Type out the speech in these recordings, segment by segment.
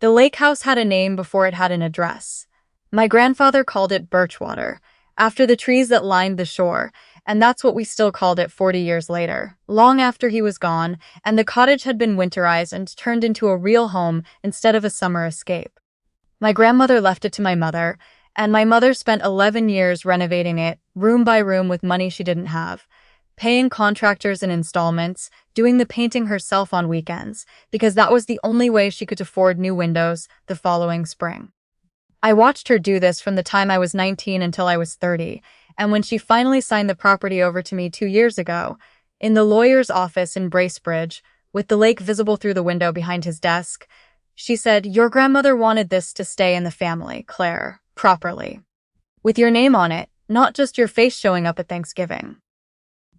The lake house had a name before it had an address. My grandfather called it Birchwater, after the trees that lined the shore, and that's what we still called it 40 years later, long after he was gone, and the cottage had been winterized and turned into a real home instead of a summer escape. My grandmother left it to my mother, and my mother spent 11 years renovating it, room by room with money she didn't have, paying contractors in installments, doing the painting herself on weekends, because that was the only way she could afford new windows the following spring. I watched her do this from the time I was 19 until I was 30, and when she finally signed the property over to me 2 years ago, in the lawyer's office in Bracebridge, with the lake visible through the window behind his desk, she said, "Your grandmother wanted this to stay in the family, Claire, properly. With your name on it, not just your face showing up at Thanksgiving."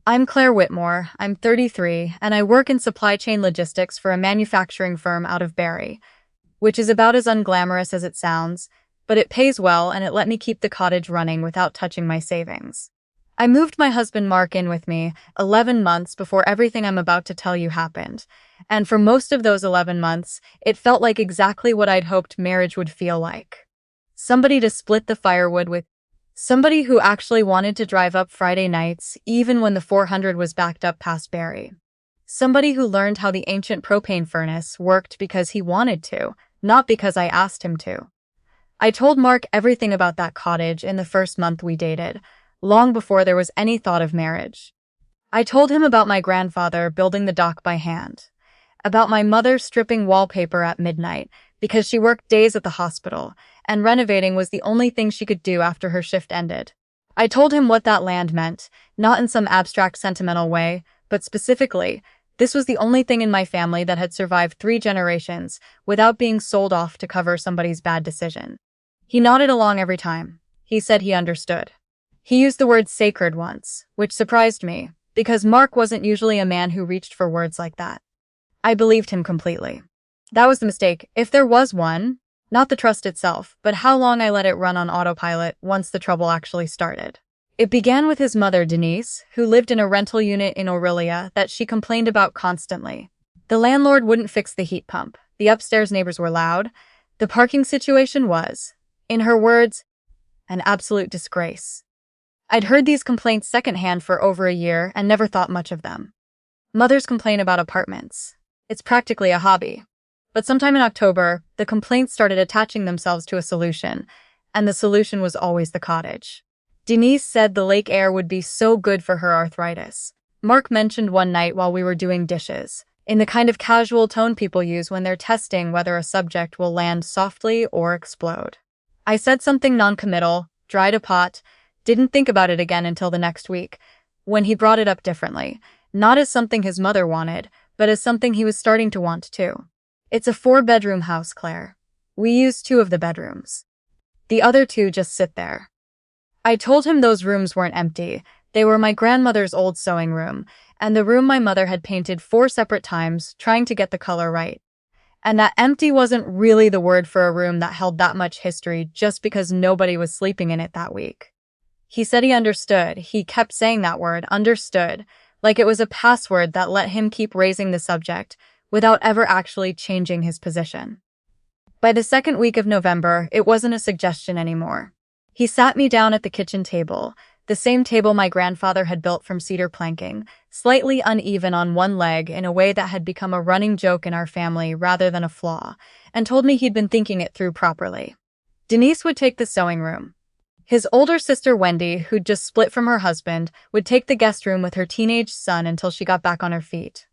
I'm Claire Whitmore, I'm 33, and I work in supply chain logistics for a manufacturing firm out of Barrie, which is about as unglamorous as it sounds, but it pays well and it let me keep the cottage running without touching my savings. I moved my husband Mark in with me 11 months before everything I'm about to tell you happened, and for most of those 11 months, it felt like exactly what I'd hoped marriage would feel like. Somebody to split the firewood with, somebody who actually wanted to drive up Friday nights, even when the 400 was backed up past Barrie. Somebody who learned how the ancient propane furnace worked because he wanted to, not because I asked him to. I told Mark everything about that cottage in the first month we dated, long before there was any thought of marriage. I told him about my grandfather building the dock by hand, about my mother stripping wallpaper at midnight because she worked days at the hospital, and renovating was the only thing she could do after her shift ended. I told him what that land meant, not in some abstract sentimental way, but specifically, this was the only thing in my family that had survived 3 generations without being sold off to cover somebody's bad decision. He nodded along every time. He said he understood. He used the word sacred once, which surprised me, because Mark wasn't usually a man who reached for words like that. I believed him completely. That was the mistake, if there was one. Not the trust itself, but how long I let it run on autopilot once the trouble actually started. It began with his mother, Denise, who lived in a rental unit in Aurelia that she complained about constantly. The landlord wouldn't fix the heat pump, the upstairs neighbors were loud, the parking situation was, in her words, an absolute disgrace. I'd heard these complaints secondhand for over a year and never thought much of them. Mothers complain about apartments. It's practically a hobby. But sometime in October, the complaints started attaching themselves to a solution, and the solution was always the cottage. Denise said the lake air would be so good for her arthritis. Mark mentioned one night while we were doing dishes, in the kind of casual tone people use when they're testing whether a subject will land softly or explode. I said something non-committal, dried a pot, didn't think about it again until the next week, when he brought it up differently, not as something his mother wanted, but as something he was starting to want too. It's a 4-bedroom house, Claire. We use 2 of the bedrooms. The other 2 just sit there. I told him those rooms weren't empty. They were my grandmother's old sewing room, and the room my mother had painted 4 separate times, trying to get the color right. And that empty wasn't really the word for a room that held that much history just because nobody was sleeping in it that week. He said he understood. He kept saying that word, understood, like it was a password that let him keep raising the subject without ever actually changing his position. By the second week of November, it wasn't a suggestion anymore. He sat me down at the kitchen table, the same table my grandfather had built from cedar planking, slightly uneven on one leg in a way that had become a running joke in our family rather than a flaw, and told me he'd been thinking it through properly. Denise would take the sewing room. His older sister Wendy, who'd just split from her husband, would take the guest room with her teenage son until she got back on her feet.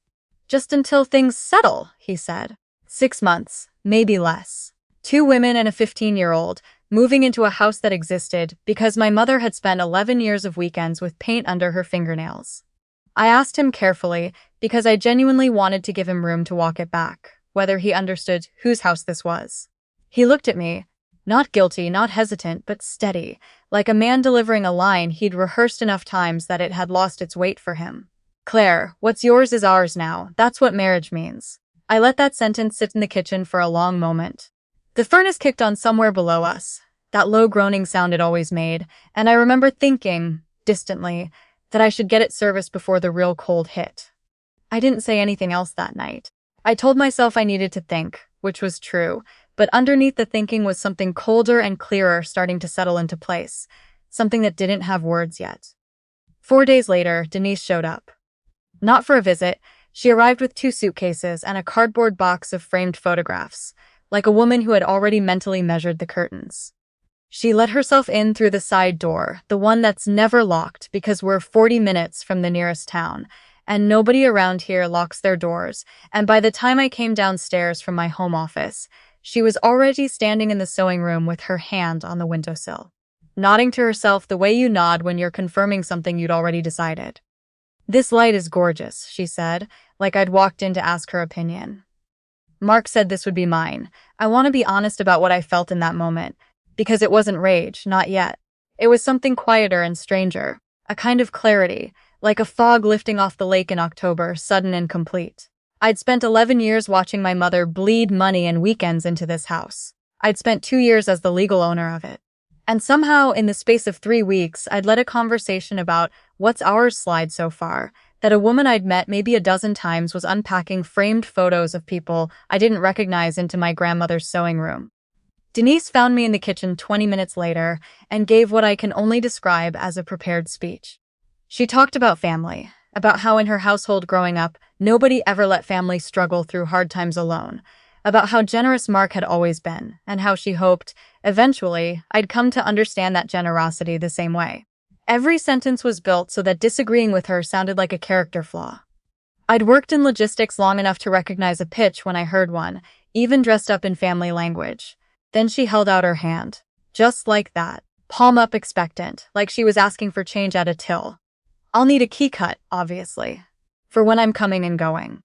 Just until things settle, he said. 6 months, maybe less. 2 women and a 15-year-old, moving into a house that existed because my mother had spent 11 years of weekends with paint under her fingernails. I asked him carefully because I genuinely wanted to give him room to walk it back, whether he understood whose house this was. He looked at me, not guilty, not hesitant, but steady, like a man delivering a line he'd rehearsed enough times that it had lost its weight for him. Claire, what's yours is ours now. That's what marriage means. I let that sentence sit in the kitchen for a long moment. The furnace kicked on somewhere below us, that low groaning sound it always made, and I remember thinking, distantly, that I should get it serviced before the real cold hit. I didn't say anything else that night. I told myself I needed to think, which was true, but underneath the thinking was something colder and clearer starting to settle into place, something that didn't have words yet. 4 days later, Denise showed up. Not for a visit, she arrived with 2 suitcases and a cardboard box of framed photographs, like a woman who had already mentally measured the curtains. She let herself in through the side door, the one that's never locked because we're 40 minutes from the nearest town, and nobody around here locks their doors, and by the time I came downstairs from my home office, she was already standing in the sewing room with her hand on the windowsill, nodding to herself the way you nod when you're confirming something you'd already decided. "This light is gorgeous," she said, like I'd walked in to ask her opinion. Mark said this would be mine. I want to be honest about what I felt in that moment, because it wasn't rage, not yet. It was something quieter and stranger, a kind of clarity, like a fog lifting off the lake in October, sudden and complete. I'd spent 11 years watching my mother bleed money and weekends into this house. I'd spent 2 years as the legal owner of it. And somehow, in the space of 3 weeks, I'd let a conversation about what's ours slide so far, that a woman I'd met maybe a dozen times was unpacking framed photos of people I didn't recognize into my grandmother's sewing room. Denise found me in the kitchen 20 minutes later and gave what I can only describe as a prepared speech. She talked about family, about how in her household growing up, nobody ever let family struggle through hard times alone, about how generous Mark had always been, and how she hoped, eventually, I'd come to understand that generosity the same way. Every sentence was built so that disagreeing with her sounded like a character flaw. I'd worked in logistics long enough to recognize a pitch when I heard one, even dressed up in family language. Then she held out her hand. Just like that. Palm up expectant, like she was asking for change at a till. "I'll need a key cut, obviously, for when I'm coming and going."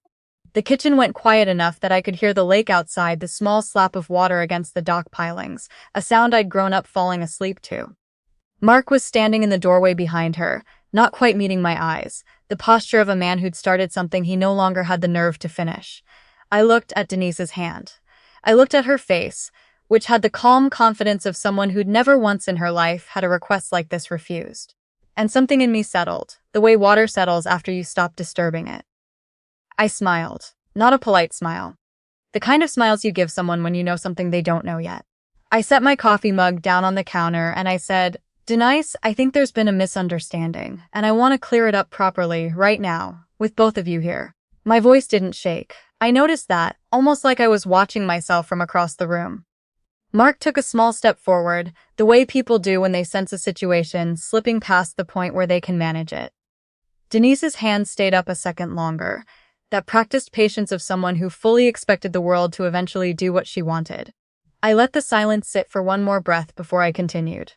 The kitchen went quiet enough that I could hear the lake outside, the small slap of water against the dock pilings, a sound I'd grown up falling asleep to. Mark was standing in the doorway behind her, not quite meeting my eyes, the posture of a man who'd started something he no longer had the nerve to finish. I looked at Denise's hand. I looked at her face, which had the calm confidence of someone who'd never once in her life had a request like this refused. And something in me settled, the way water settles after you stop disturbing it. I smiled, not a polite smile. The kind of smiles you give someone when you know something they don't know yet. I set my coffee mug down on the counter and I said, "Denise, I think there's been a misunderstanding, and I want to clear it up properly, right now, with both of you here." My voice didn't shake. I noticed that, almost like I was watching myself from across the room. Mark took a small step forward, the way people do when they sense a situation slipping past the point where they can manage it. Denise's hand stayed up a second longer, that practiced patience of someone who fully expected the world to eventually do what she wanted. I let the silence sit for one more breath before I continued.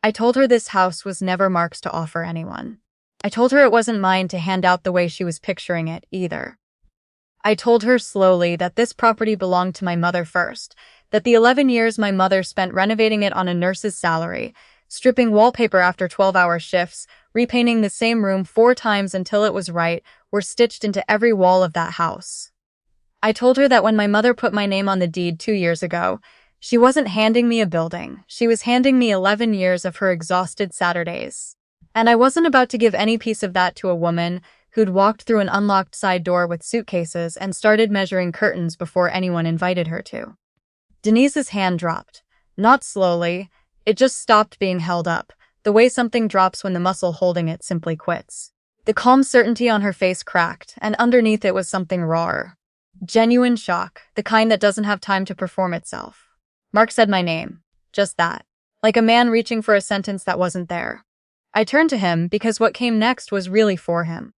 I told her this house was never Mark's to offer anyone. I told her it wasn't mine to hand out the way she was picturing it, either. I told her slowly that this property belonged to my mother first, that the 11 years my mother spent renovating it on a nurse's salary, stripping wallpaper after 12-hour shifts, repainting the same room 4 times until it was right, were stitched into every wall of that house. I told her that when my mother put my name on the deed 2 years ago, she wasn't handing me a building, she was handing me 11 years of her exhausted Saturdays. And I wasn't about to give any piece of that to a woman who'd walked through an unlocked side door with suitcases and started measuring curtains before anyone invited her to. Denise's hand dropped. Not slowly, it just stopped being held up, the way something drops when the muscle holding it simply quits. The calm certainty on her face cracked, and underneath it was something rawer. Genuine shock, the kind that doesn't have time to perform itself. Mark said my name. Just that. Like a man reaching for a sentence that wasn't there. I turned to him because what came next was really for him.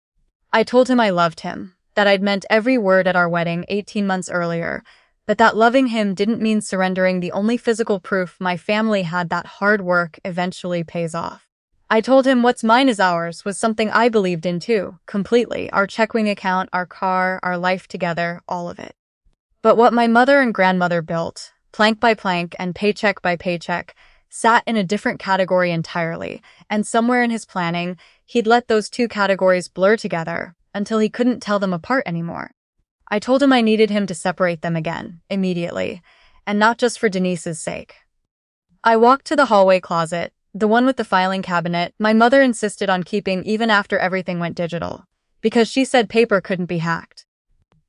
I told him I loved him, that I'd meant every word at our wedding 18 months earlier, but that loving him didn't mean surrendering the only physical proof my family had that hard work eventually pays off. I told him what's mine is ours was something I believed in too, completely, our checking account, our car, our life together, all of it. But what my mother and grandmother built, plank by plank and paycheck by paycheck, sat in a different category entirely, and somewhere in his planning, he'd let those 2 categories blur together until he couldn't tell them apart anymore. I told him I needed him to separate them again, immediately, and not just for Denise's sake. I walked to the hallway closet, the one with the filing cabinet my mother insisted on keeping even after everything went digital, because she said paper couldn't be hacked.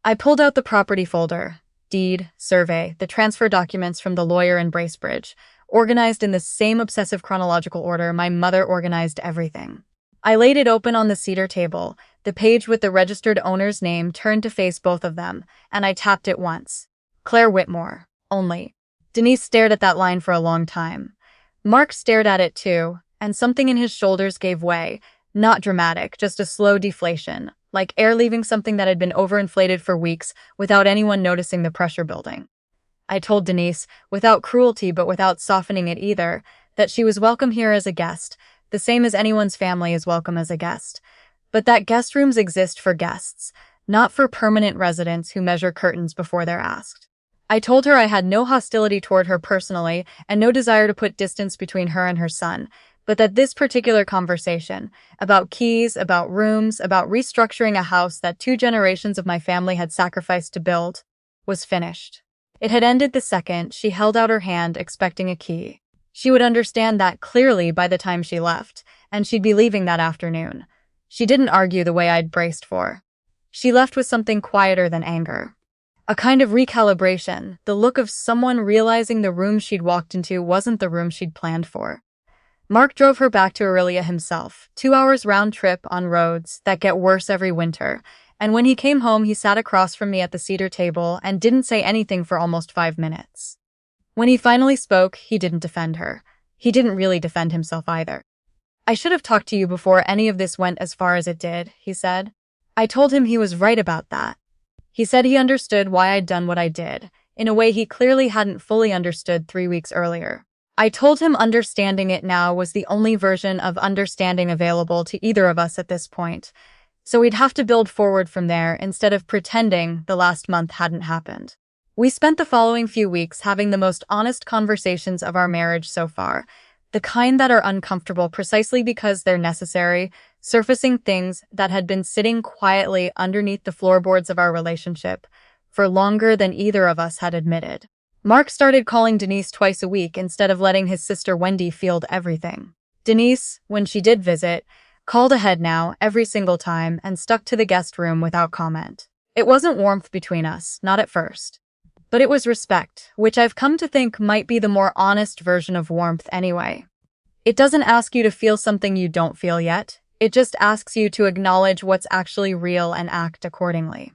I pulled out the property folder. deed, survey, the transfer documents from the lawyer in Bracebridge, organized in the same obsessive chronological order my mother organized everything. I laid it open on the cedar table, the page with the registered owner's name turned to face both of them, and I tapped it once. Claire Whitmore. Only. Denise stared at that line for a long time. Mark stared at it too, and something in his shoulders gave way. Not dramatic, just a slow deflation, like air leaving something that had been overinflated for weeks without anyone noticing the pressure building. I told Denise, without cruelty but without softening it either, that she was welcome here as a guest, the same as anyone's family is welcome as a guest. But that guest rooms exist for guests, not for permanent residents who measure curtains before they're asked. I told her I had no hostility toward her personally and no desire to put distance between her and her son, but that this particular conversation, about keys, about rooms, about restructuring a house that 2 generations of my family had sacrificed to build, was finished. It had ended the second she held out her hand expecting a key. She would understand that clearly by the time she left, and she'd be leaving that afternoon. She didn't argue the way I'd braced for. She left with something quieter than anger. A kind of recalibration, the look of someone realizing the room she'd walked into wasn't the room she'd planned for. Mark drove her back to Aurelia himself, 2 hours round trip on roads that get worse every winter, and when he came home he sat across from me at the cedar table and didn't say anything for almost 5 minutes. When he finally spoke, he didn't defend her. He didn't really defend himself either. "I should have talked to you before any of this went as far as it did," he said. I told him he was right about that. He said he understood why I'd done what I did, in a way he clearly hadn't fully understood 3 weeks earlier. I told him understanding it now was the only version of understanding available to either of us at this point, so we'd have to build forward from there instead of pretending the last month hadn't happened. We spent the following few weeks having the most honest conversations of our marriage so far, the kind that are uncomfortable precisely because they're necessary, surfacing things that had been sitting quietly underneath the floorboards of our relationship for longer than either of us had admitted. Mark started calling Denise twice a week instead of letting his sister Wendy field everything. Denise, when she did visit, called ahead now every single time and stuck to the guest room without comment. It wasn't warmth between us, not at first. But it was respect, which I've come to think might be the more honest version of warmth anyway. It doesn't ask you to feel something you don't feel yet. It just asks you to acknowledge what's actually real and act accordingly.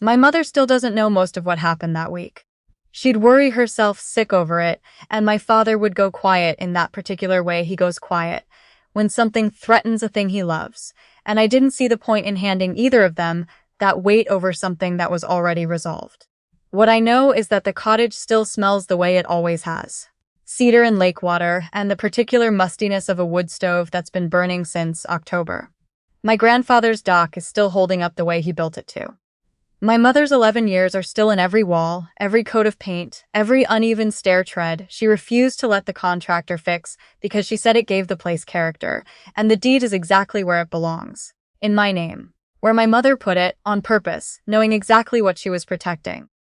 My mother still doesn't know most of what happened that week. She'd worry herself sick over it, and my father would go quiet in that particular way he goes quiet, when something threatens a thing he loves, and I didn't see the point in handing either of them that weight over something that was already resolved. What I know is that the cottage still smells the way it always has. Cedar and lake water, and the particular mustiness of a wood stove that's been burning since October. My grandfather's dock is still holding up the way he built it to. My mother's 11 years are still in every wall, every coat of paint, every uneven stair tread she refused to let the contractor fix because she said it gave the place character, and the deed is exactly where it belongs. In my name. Where my mother put it, on purpose, knowing exactly what she was protecting.